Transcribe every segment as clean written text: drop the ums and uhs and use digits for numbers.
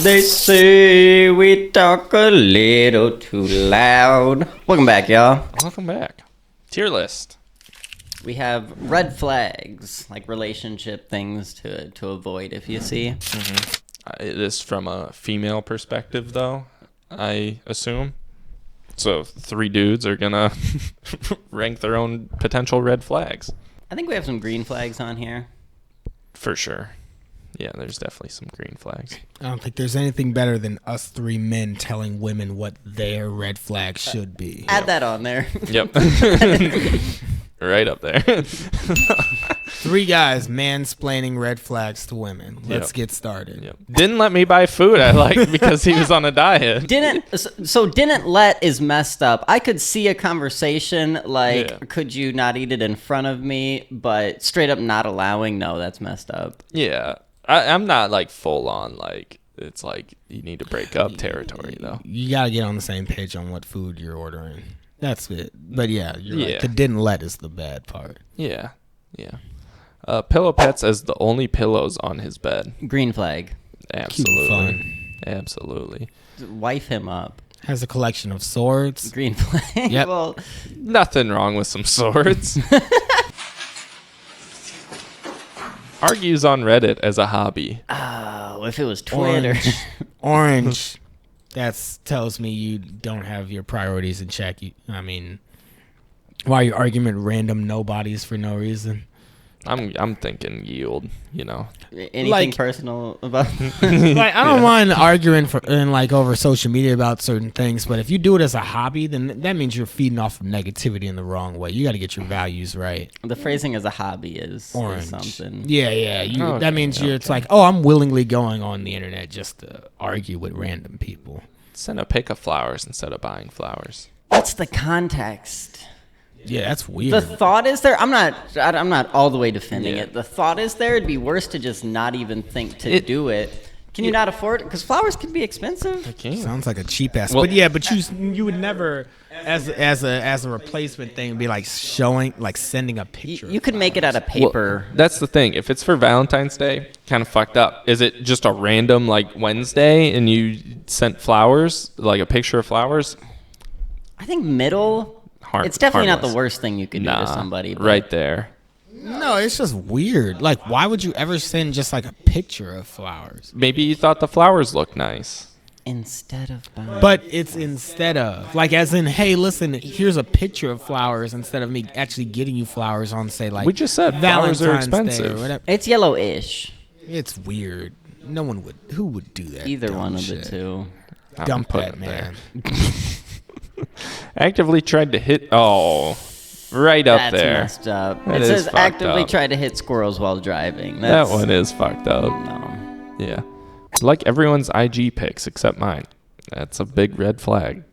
They say we talk a little too loud. Welcome back, y'all. Welcome back. Tier list. We have red flags, like relationship things to avoid if you see. It is from a female perspective, though, I assume. So 3 dudes are going to rank their own potential red flags. I think we have some green flags on here. For sure. Yeah, there's definitely some green flags. I don't think there's anything better than us 3 men telling women what their red flag should be. Add that on there. Yep. Right up there. 3 guys mansplaining red flags to women. Let's get started. Yep. Didn't let me buy food I like because he was on a diet. Didn't let is messed up. I could see a conversation like, could you not eat it in front of me? But straight up not allowing, no, that's messed up. Yeah. I'm not like full on like, it's like you need to break up territory though. You got to get on the same page on what food you're ordering. That's it. But yeah, you're right. The didn't let is the bad part. Yeah. Yeah. Pillow pets as the only pillows on his bed. Green flag. Absolutely. Fun. Absolutely. Wife him up. Has a collection of swords. Green flag. Yep. Well, nothing wrong with some swords. Argues on Reddit as a hobby. Oh, if it was Twitter. Orange. That tells me you don't have your priorities in check. Why are you arguing with random nobodies for no reason? I'm thinking yield, you know. Anything like, personal about like I don't mind arguing over social media about certain things, but if you do it as a hobby, then that means you're feeding off of negativity in the wrong way. You got to get your values right. The phrasing as a hobby is Orange. Something. Yeah. That means it's like, oh, I'm willingly going on the internet just to argue with random people. Send a pic of flowers instead of buying flowers. What's the context? Yeah, that's weird. The thought is there. I'm not all the way defending it. The thought is there. It'd be worse to just not even think to do it. Can you not afford it? Because flowers can be expensive. Sounds like a cheap ass. Well, but you would never, as a replacement thing, be like sending a picture. You could make it out of paper. Well, that's the thing. If it's for Valentine's Day, kind of fucked up. Is it just a random like Wednesday and you sent flowers, like a picture of flowers? I think middle. It's definitely not the worst thing you could do to somebody. But. Right there. No, it's just weird. Like, why would you ever send just like a picture of flowers? Maybe you thought the flowers looked nice. Instead of buying. But it's instead of. Like, as in, hey, listen, here's a picture of flowers instead of me actually getting you flowers on, say, like, we just said Valentine's flowers are expensive. Day or whatever. It's yellowish. It's weird. No one would. Who would do that? Either one of the two. Dump that, man. Actively tried to hit. Oh, right up That's there. Messed up. That it says fucked actively up. tried to hit squirrels while driving. That one is fucked up. No. Yeah. Like everyone's IG pics except mine. That's a big red flag.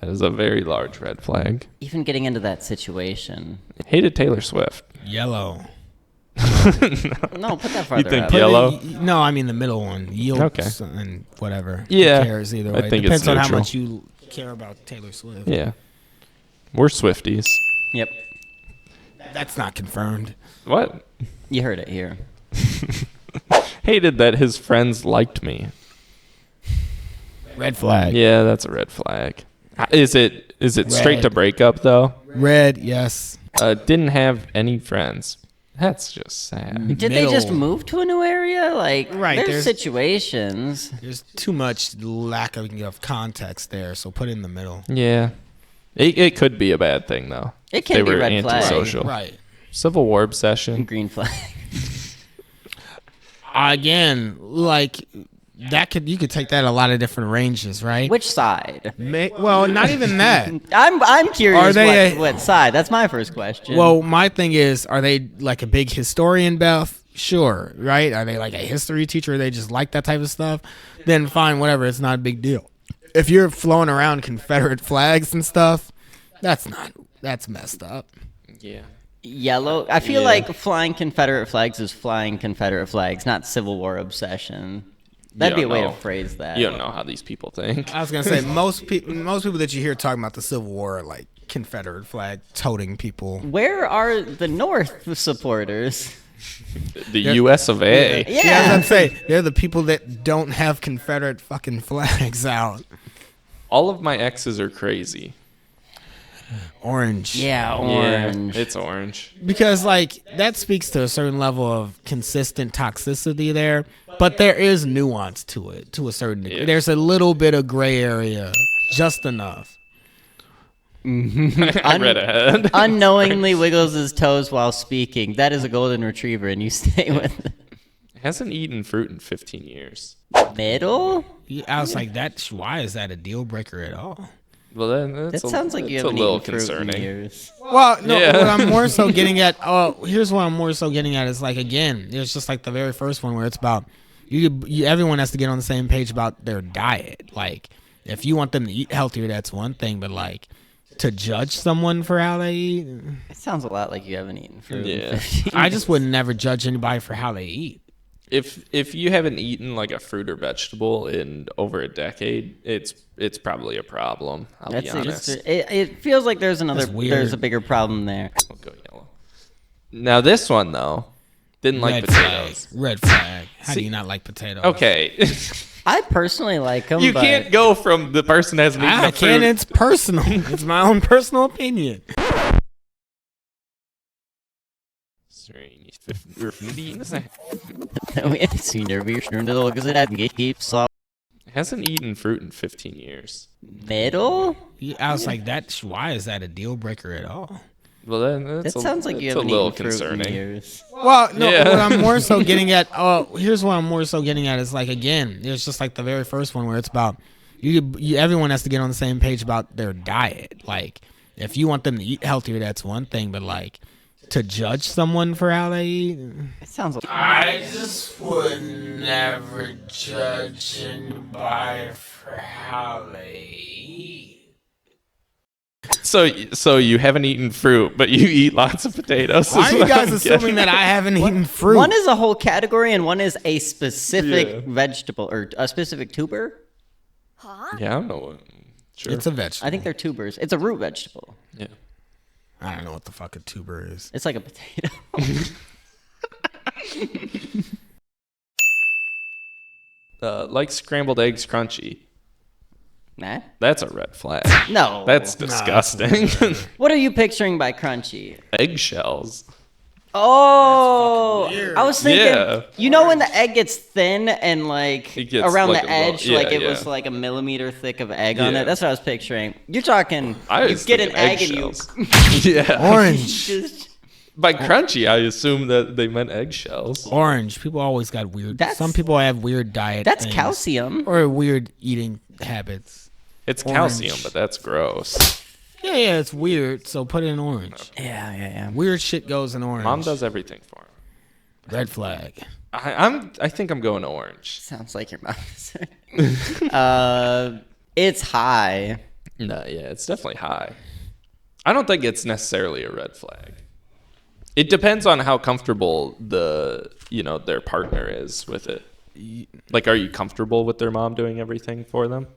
That is a very large red flag. Even getting into that situation. Hated Taylor Swift. Yellow. No, put that farther You think up. yellow? No, I mean the middle one. Yield Okay. And whatever. Yeah. Who cares either way. I think Depends it's on how neutral. much you care about Taylor Swift. Yeah. We're Swifties. Yep. That's not confirmed. What? You heard it here. Hated that his friends liked me. Red flag. Yeah, that's a red flag. Is it straight to breakup though? Red, yes. Didn't have any friends. That's just sad. Did they just move to a new area? Like, Right, there's situations. There's too much lack of context there, so put it in the middle. Yeah. It could be a bad thing though. It can They be were red flag. antisocial. Right. Civil War obsession. Green flag. Again, like you could take that a lot of different ranges, right? Which side? Well, not even that. I'm curious Are they what side. That's my first question. Well, my thing is, are they like a big historian buff? Sure, right? Are they like a history teacher? Or they just like that type of stuff? Then fine, whatever. It's not a big deal. If you're flowing around Confederate flags and stuff, that's messed up. Yeah. Yellow. I feel like flying Confederate flags is flying Confederate flags, not Civil War obsession. That'd be a way to phrase that. You don't know how these people think. I was gonna say most people that you hear talking about the Civil War are like Confederate flag toting people. Where are the North supporters? The U.S. of A. Yeah, I was gonna say they're the people that don't have Confederate fucking flags out. All of my exes are crazy. Orange. Yeah, orange. Yeah, it's orange. Because like that speaks to a certain level of consistent toxicity there, but there is nuance to it to a certain degree. Yeah. There's a little bit of gray area, just enough. I read ahead. Unknowingly wiggles his toes while speaking. That is a golden retriever, and you stay with it. Hasn't eaten fruit in 15 years. Middle? I was like, why is that a deal breaker at all? Well, then That sounds like you it's a haven't little eaten fruit in concerning. years. Well, no, Yeah. what I'm more so getting at, here's what I'm more so getting at is like, again, it's just like the very first one where it's about, everyone has to get on the same page about their diet. Like, if you want them to eat healthier, that's one thing, but like, to judge someone for how they eat, It sounds a lot like you haven't eaten fruit. in Yeah. 15 I just would never judge anybody for how they eat. If you haven't eaten like a fruit or vegetable in over a decade, it's probably a problem. I'll be honest. It feels like there's That's weird. there's a bigger problem there. I'll go yellow. Now this one though, didn't like potatoes. Red flag. How do See- you not like potatoes? Okay, I personally like them. you but can't go from the person hasn't eaten I a fruit. can't. It's personal. It's my own personal opinion. Hasn't eaten fruit in 15 years. Middle? I was like, why is that a deal breaker at all? Well, then That sounds like you that's a haven't little eaten fruit in concerning. years. Well, no, Yeah. what I'm more so getting at, here's what I'm more so getting at is like, again, it's just like the very first one where it's about, everyone has to get on the same page about their diet. Like, if you want them to eat healthier, that's one thing, but like, to judge someone for how they eat, It sounds like I just would never judge anybody for how they eat. So you haven't eaten fruit, but you eat lots of potatoes. Why is are you what guys I'm assuming getting that I haven't eaten fruit? one is a whole category and one is a specific Yeah. vegetable or a specific tuber. Yeah, I don't know. Sure. It's a vegetable. I think they're tubers. It's a root vegetable. Yeah. I don't know what the fuck a tuber is. It's like a potato. Like scrambled eggs crunchy. Nah? That's a red flag. No. That's disgusting. What are you picturing by crunchy? Eggshells. Oh, I was thinking, Yeah. you know when the egg gets thin and like It gets around like the a little- edge, like yeah, it was yeah. like a millimeter thick of egg on Yeah. it? That's what I was picturing. You're talking, I you was get an egg thinking and eggshells. Yeah. Orange. just, By crunchy, I assume that they meant eggshells. Orange. People always got weird. That's- Some people have weird diet. that's things. calcium. Or weird eating habits. It's Orange. calcium, but that's gross. Yeah, it's weird. So put it in orange. Yeah. Weird shit goes in orange. Mom does everything for him. Red flag. I think I'm going orange. Sounds like your mom. It's high. No, yeah, it's definitely high. I don't think it's necessarily a red flag. It depends on how comfortable their partner is with it. Like, are you comfortable with their mom doing everything for them?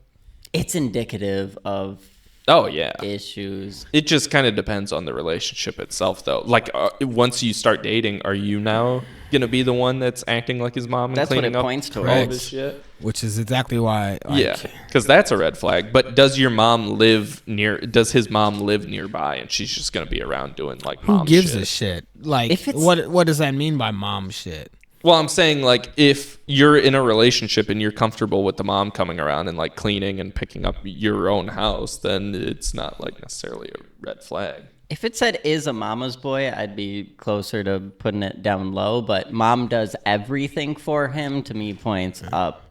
It's indicative of Oh yeah. issues. It just kind of depends on the relationship itself, though. Like, once you start dating, are you now gonna be the one that's acting like his mom and That's what cleaning it up points all towards. of his shit? Which is exactly why. Yeah, because that's a red flag. But does your mom live near? Does his mom live nearby, and she's just gonna be around doing like Who mom gives shit? a shit? Like, If it's- what does that mean by mom shit? Well, I'm saying, like, if you're in a relationship and you're comfortable with the mom coming around and like cleaning and picking up your own house, then it's not like necessarily a red flag. If it said is a mama's boy, I'd be closer to putting it down low. But mom does everything for him. To me, points up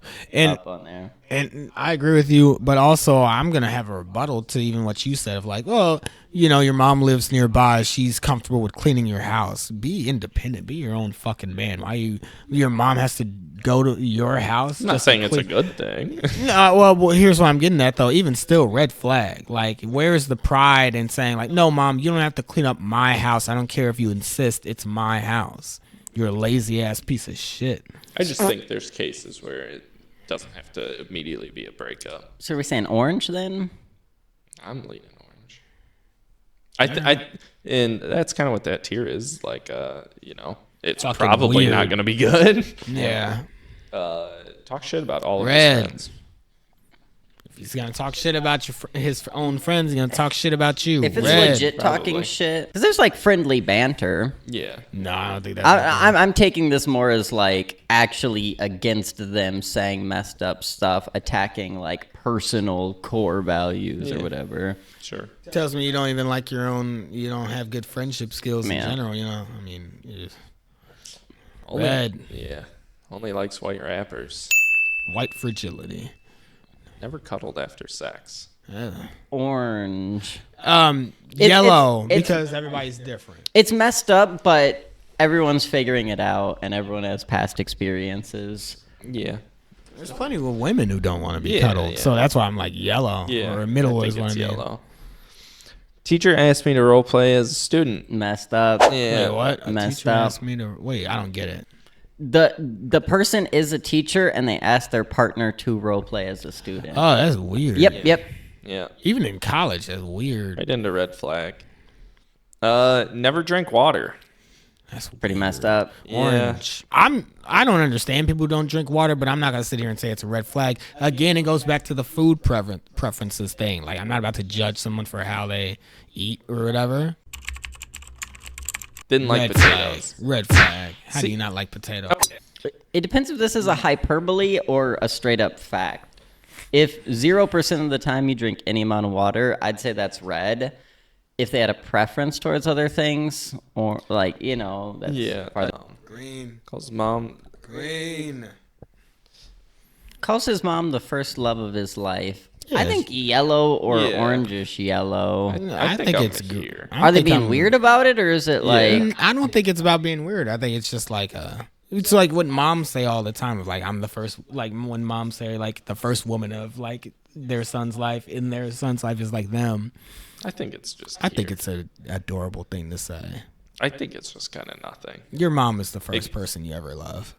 on there. And I agree with you, but also I'm gonna have a rebuttal to even what you said of like, well, your mom lives nearby, she's comfortable with cleaning your house. Be independent, be your own fucking man. Why your mom has to go to your house? I'm not just to saying it's a clean- good thing. No, well, here's what I'm getting at though. Even still, red flag. Like, where's the pride in saying like, no, mom, you don't have to clean up my house. I don't care if you insist. It's my house. You're a lazy ass piece of shit. I just think there's cases where it doesn't have to immediately be a breakup. So are we saying orange then? I'm leaning orange. And that's kind of what that tier is like. it's Fucking probably not weird. going to be good. Yeah. Talk shit about all of Red. his friends. If he's gonna talk shit about his own friends, he's gonna talk shit about you. If it's Red. legit talking probably. shit, because there's like friendly banter. Yeah. No, I don't think that's. I'm taking this more as like actually against them saying messed up stuff, attacking like personal core values or whatever. Sure. Tells me you don't even like your own. You don't have good friendship skills in Yeah. general. You know, I mean, you just, Only, Red. Yeah. Only likes white rappers. white fragility. Never cuddled after sex. Orange. Yellow it's- because everybody's different. It's messed up, but everyone's figuring it out, and everyone has past experiences. Yeah. There's plenty of women who don't want to be Yeah, cuddled, yeah. so that's why I'm like yellow. Yeah. Or middle I is think what I it's mean. yellow. Teacher asked me to role play as a student. Messed up. Yeah. Wait, what? A Messed teacher up. asked me to wait. I don't get it. The person is a teacher, and they ask their partner to roleplay as a student. Oh, that's weird. Yep. Yeah. Even in college, that's weird. Right into red flag. Never drank water. That's Pretty messed up. Orange. I don't understand people who don't drink water, but I'm not gonna sit here and say it's a red flag. Again, it goes back to the food preferences thing. Like I'm not about to judge someone for how they eat or whatever. Didn't like Red potatoes. flag. Red flag. How do See- you not like potatoes? It depends if this is a hyperbole or a straight up fact. If 0% of the time you drink any amount of water, I'd say that's red. If they had a preference towards other things, or like, that's Yeah. part of Green. Calls mom. Green. calls his mom the first love of his life. I Yes. think yellow or Yeah. orangish yellow. I think I'm it's here. good. Are they being weird about it, or is it like I don't think it's about being weird. I think it's just like it's like what moms say all the time of like I'm the first, like when moms say like the first woman of like their son's life in their son's life is like them. I think it's just. I think it's a adorable thing to say. I think it's just kind of nothing. Your mom is the first person you ever love.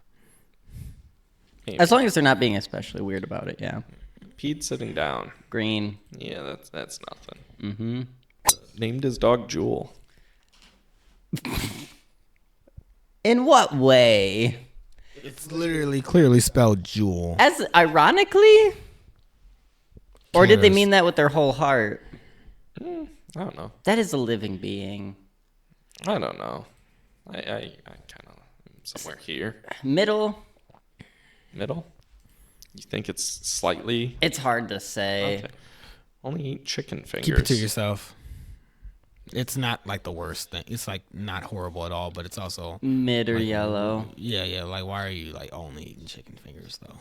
as long as they're not being especially weird about it? Yeah, Pete sitting down. green. Yeah, that's nothing. Mm-hmm. Named his dog Jewel. In what way? It's literally clearly spelled jewel. As ironically, or did they Cares. mean that with their whole heart? I don't know. That is a living being. I don't know. I kind of somewhere here. Middle. Middle. You think it's slightly? It's hard to say. Okay. Only eat chicken fingers. Keep it to yourself. It's not like the worst thing. It's like not horrible at all, but it's also Mid or yellow. yeah. Like why are you like only eating chicken fingers though?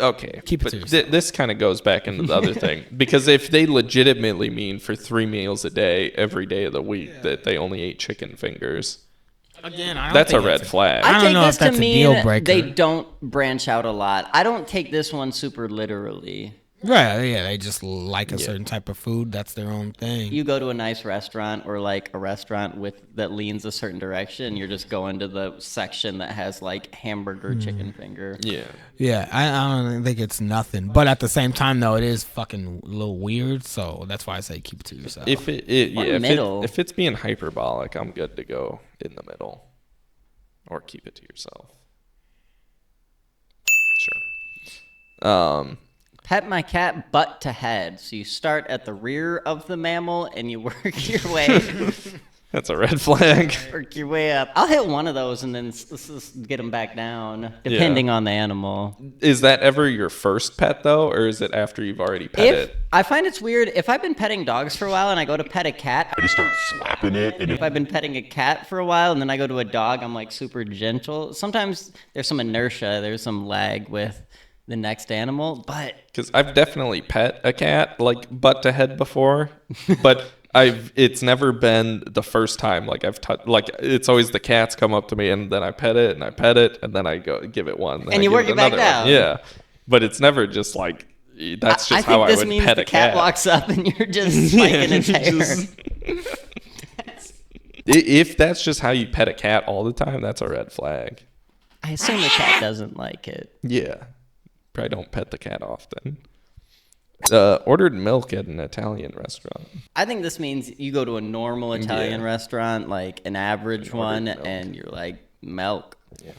Okay. Keep it but to yourself. this kind of goes back into the other thing, because if they legitimately mean for 3 meals a day every day of the week that they only ate chicken fingers, Again, I don't that's a think red it's flag. I I don't take know this if that's to a mean deal breaker. they don't branch out a lot. I don't take this one super literally. Right, yeah, they just like a certain type of food. That's their own thing. You go to a nice restaurant or like a restaurant that leans a certain direction, you're just going to the section that has like hamburger, chicken finger. Yeah. Yeah, I don't think it's nothing. But at the same time, though, it is fucking a little weird. So that's why I say keep it to yourself. If middle. if it's being hyperbolic, I'm good to go in the middle, or keep it to yourself. Sure. Pet my cat butt to head. So you start at the rear of the mammal and you work your way That's a red flag. work your way up. I'll hit one of those and then get them back down, depending on the animal. Is that ever your first pet though, or is it after you've already pet If it? I find it's weird, if I've been petting dogs for a while and I go to pet a cat, I just start slapping it, and if I've been petting a cat for a while and then I go to a dog, I'm like super gentle. Sometimes there's some inertia, there's some lag with the next animal, but Because I've definitely pet a cat like butt to head before, but it's never been the first time. Like I've touched, like it's always the cats come up to me and then I pet it and then I go give it one. then And I you give work it back another one. down. Yeah, but if that's just I how think I this would means pet the a cat cat. walks up and you're just spiking its hair. If that's just how you pet a cat all the time, that's a red flag. I assume the cat doesn't like it. Yeah, probably don't pet the cat often. Ordered milk at an Italian restaurant. I think this means you go to a normal Italian restaurant, like an average one, milk. and you're like, milk. Yeah.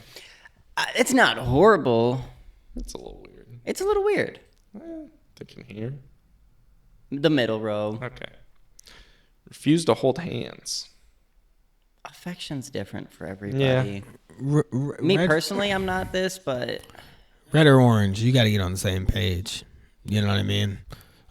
It's not horrible. It's a little weird. It's a little weird. They can hear. The middle row. Okay. Refuse to hold hands. Affection's different for everybody. Yeah. Me personally, I'm not this, but Red or orange, you got to get on the same page. You know what I mean?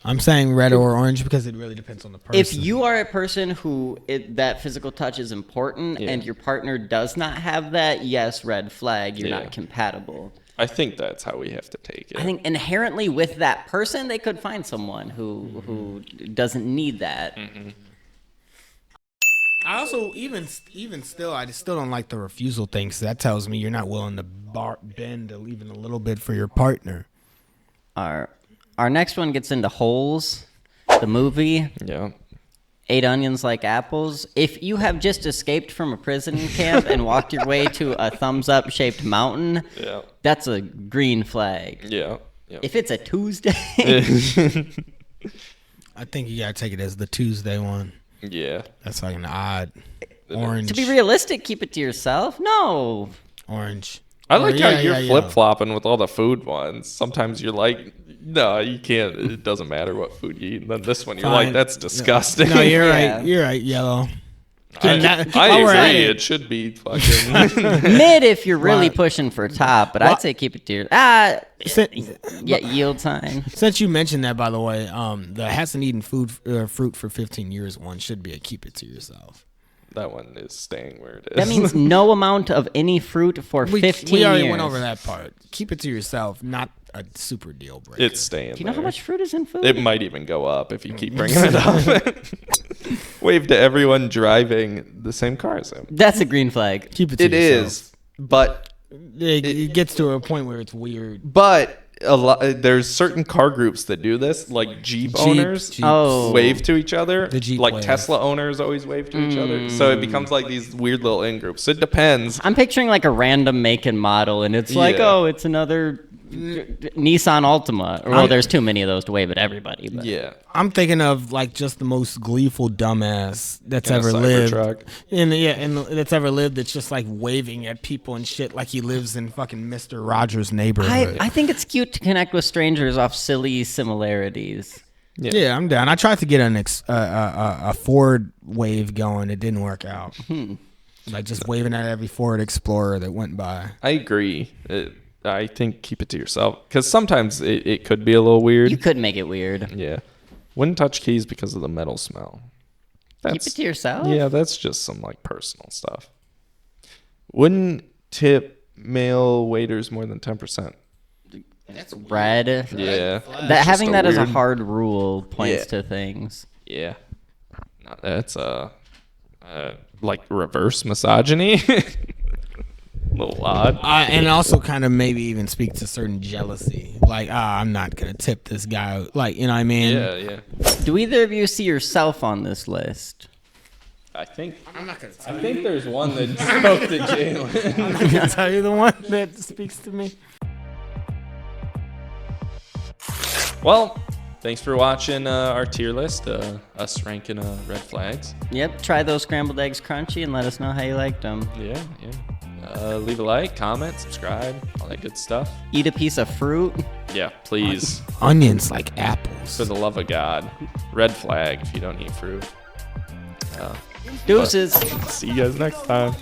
I'm saying red or orange because it really depends on the person. if you are a person who that physical touch is important and your partner does not have that, yes, red flag, you're not compatible. I think that's how we have to take it. I think inherently with that person, they could find someone who doesn't need that. Mm-hmm. I also even still, I just still don't like the refusal thing. So that tells me you're not willing to bend even a little bit for your partner. Our next one gets into Holes, the movie. Yeah. 8 onions like apples. If you have just escaped from a prison camp and walked your way to a thumbs up shaped mountain, that's a green flag. Yeah. If it's a Tuesday, I think you gotta take it as the Tuesday one. Yeah. That's like an odd orange. to be realistic, keep it to yourself. No. Orange. I like how you're yeah. flip-flopping with all the food ones. Sometimes you're like, no, you can't. It doesn't matter what food you eat. And then this one, you're Fine. like, that's disgusting. No, you're Yeah. right. You're right, yellow. I agree. It should be fucking... Mid if you're really Why? pushing for top, but Why? I'd say keep it to your yield sign. Since you mentioned that, by the way, the hasn't eaten fruit for 15 years one should be a keep it to yourself. That one is staying where it is. That means no amount of any fruit for 15 We already years. went over that part. Keep it to yourself, not a super deal breaker. It's staying Do you know there. how much fruit is in food? It might even go up if you keep bringing it up. Wave to everyone driving the same car as him. That's a green flag. Keep it to It yourself. is, but It gets to a point where it's weird. a lot. There's certain car groups that do this, like Jeep owners. Jeeps. Oh. Wave to each other. The Jeep like wave. Tesla owners always wave to each other. So it becomes like these weird little in groups. It depends. I'm picturing like a random make and model, and it's like, Yeah. oh, it's another Nissan Altima. Well, there's too many of those to wave at everybody. But. Yeah. I'm thinking of like just the most gleeful dumbass that's In a ever lived. Cybertruck. And that's ever lived. That's just like waving at people and shit like he lives in fucking Mr. Rogers' neighborhood. I think it's cute to connect with strangers off silly similarities. Yeah, I'm down. I tried to get a Ford wave going. It didn't work out. Like just waving at every Ford Explorer that went by. I agree. I think keep it to yourself because sometimes it could be a little weird. You could make it weird. Yeah. Wouldn't touch keys because of the metal smell. Keep it to yourself? Yeah, that's just some like personal stuff. Wouldn't tip male waiters more than 10%. That's red. Yeah. That having that as a weird- hard rule points Yeah. to things. Yeah. No, that's like reverse misogyny. A little odd. And also kind of maybe even speak to certain jealousy. Like, I'm not going to tip this guy. Like, you know what I mean? Yeah. Do either of you see yourself on this list? I think there's one that spoke to Jalen. I'm not going to tell you the one that speaks to me. Well, thanks for watching our tier list, us ranking red flags. Yep, try those scrambled eggs crunchy and let us know how you liked them. Yeah. Leave a like, comment, subscribe, all that good stuff. Eat a piece of fruit. Yeah, please. Onions like apples. For the love of God. Red flag if you don't eat fruit. Deuces. See you guys next time.